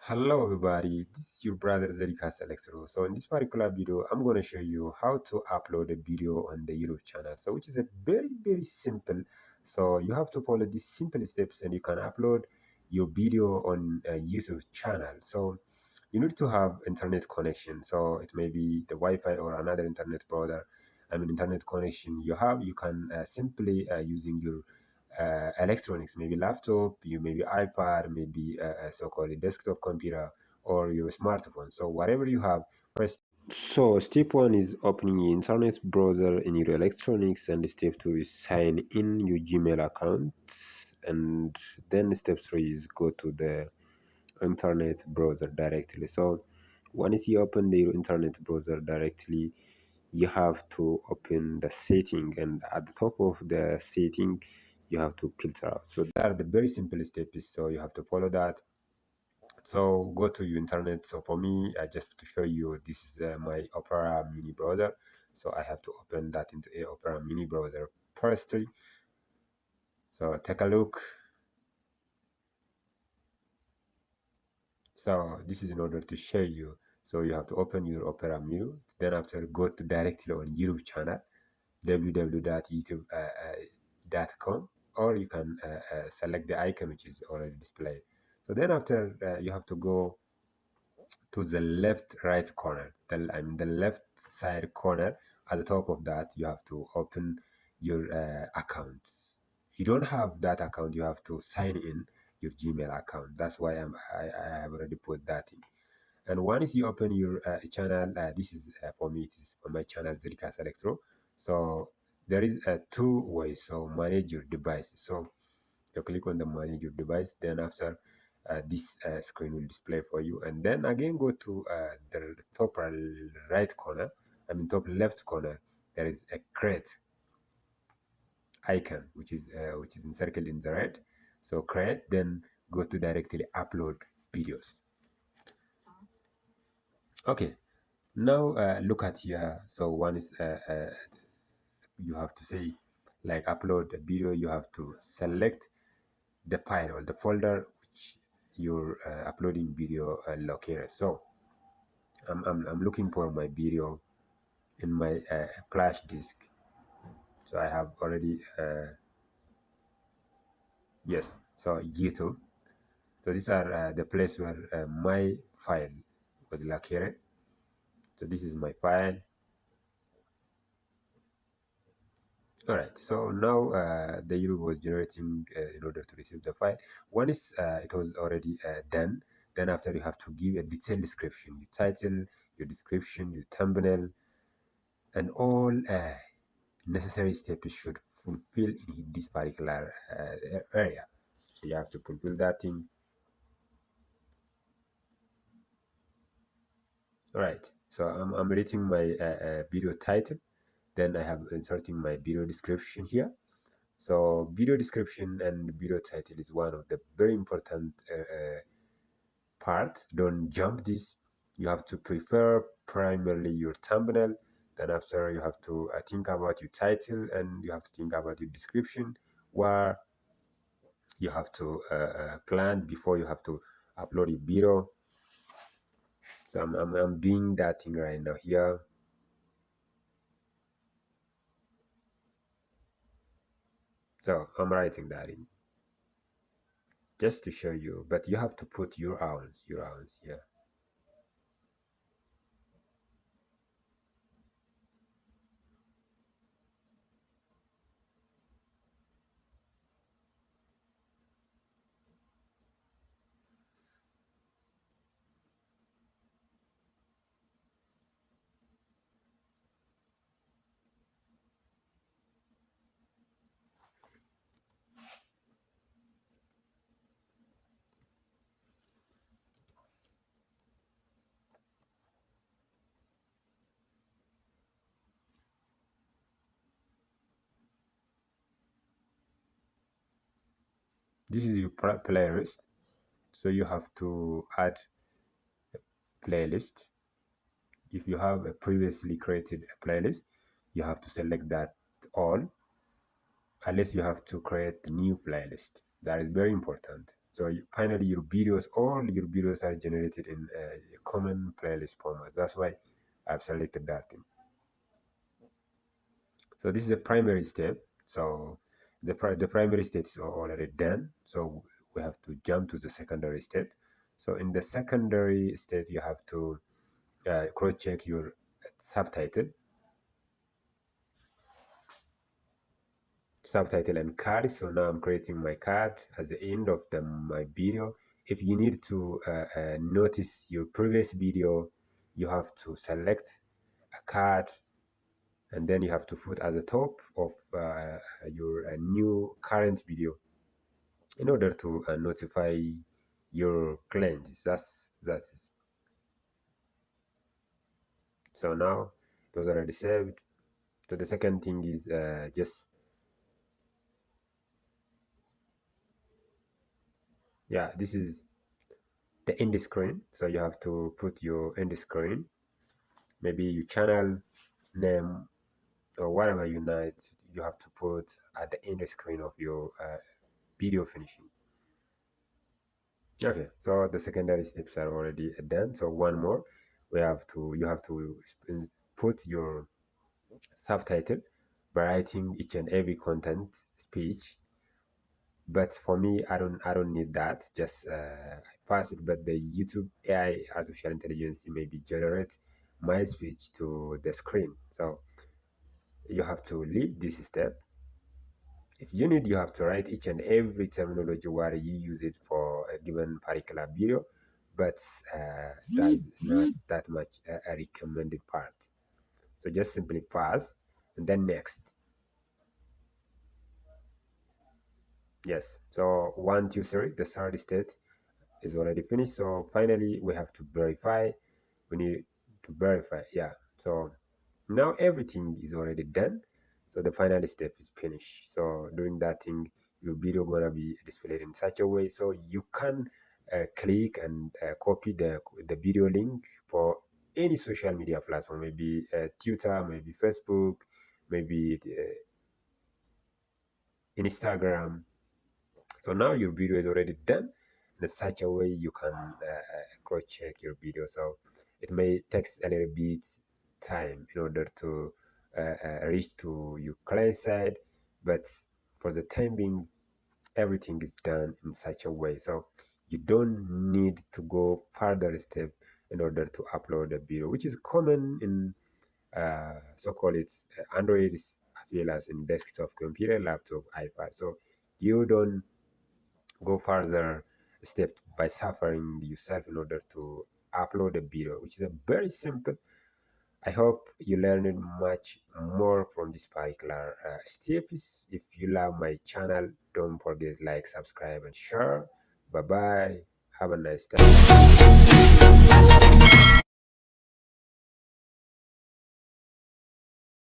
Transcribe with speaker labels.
Speaker 1: Hello everybody, this is your brother zedikasElectro. So in this particular video, I'm going to show you how to upload a video on the YouTube channel. So which is a very simple. So you have to follow these simple steps and you can upload your video on a YouTube channel. So you need to have internet connection. So it may be the Wi-Fi or another internet browser. Internet connection you have, you can simply using your electronics, maybe laptop, you maybe iPad, maybe a so-called desktop computer or your smartphone. So whatever you have, press. So step one is opening your internet browser in your electronics, and step two is sign in your Gmail account, and then step three is go to the internet browser directly. So once you open the internet browser directly, you have to open the setting, and at the top of the setting you have to filter out. So that are the very simple steps, so you have to follow that. So go to your internet. So for me, I just to show you, this is my Opera mini browser. So I have to open that into a Opera mini browser firstly. So take a look. So this is in order to show you. So you have to open your Opera menu, then after go to directly on YouTube channel, www.youtube.com, or you can select the icon which is already displayed. So then after you have to go to the left right corner, the left side corner. At the top of that, you have to open your account. You don't have that account, you have to sign in your Gmail account. That's why I have already put that in. And once you open your channel, this is for me, it is for my channel zedikasElectro. So there is two ways. So manage your device. So you click on the manage your device, then after this screen will display for you, and then again go to the top right corner, top left corner. There is a create icon which is encircled in the red. So create, then go to directly upload videos. Okay, now look at here. So one is you have to say, like, upload a video. You have to select the file or the folder which you're uploading video located. So I'm looking for my video in my flash disk. So I have already yes. So YouTube. So these are the place where my file was located. So this is my file. All right, so now the YouTube was generating in order to receive the file. Once it was already done, then after you have to give a detailed description, your title, your description, your thumbnail, and all necessary steps should fulfill in this particular area. So you have to fulfill that thing. All right, so I'm writing my video title, then I have inserting my video description here. So video description and video title is one of the very important part. Don't jump this. You have to prefer primarily your thumbnail. Then after you have to think about your title, and you have to think about your description, where you have to plan before you have to upload your video. So I'm doing that thing right now here. So I'm writing that in just to show you, but you have to put your own here. This is your playlist. So you have to add playlist. If you have a previously created a playlist, you have to select that all, unless you have to create a new playlist. That is very important. So finally, all your videos are generated in a common playlist format. That's why I've selected that thing. So this is a primary step. So the primary state is already done. So we have to jump to the secondary state. So in the secondary state, you have to cross-check your subtitle, and card. So now I'm creating my card at the end of my video. If you need to notice your previous video, you have to select a card, and then you have to put at the top of your new current video in order to notify your clients. That is. So now those are already saved. So the second thing is just, yeah, this is the end screen. So you have to put your end screen, maybe your channel name or whatever you need. You have to put at the end screen of your video finishing. Okay, so the secondary steps are already done. So one more, you have to put your subtitle by writing each and every content speech. But for me, I don't need that. Just pass it. But the YouTube AI, artificial intelligence, maybe generate my speech to the screen. So you have to leave this step. If you need, you have to write each and every terminology where you use it for a given particular video, but that's not that much a recommended part. So just simply pass and then next. Yes. So 1, 2, 3, the third state is already finished. So finally, we have to verify. We need to verify. Yeah. So now everything is already done. So the final step is finished. So during that thing, your video gonna be displayed in such a way so you can click and copy the video link for any social media platform, maybe Twitter, maybe Facebook, maybe Instagram. So now your video is already done in such a way you can cross check your video. So it may take a little bit time in order to reach to your client side, but for the time being, everything is done in such a way. So you don't need to go further step in order to upload a video, which is common in so-called Androids as well as in desktop computer, laptop, iPad. So you don't go further step by suffering yourself in order to upload a video, which is a very simple. I hope you learned much more from this particular steps. If you love my channel, don't forget like, subscribe, and share. Bye bye. Have a nice time.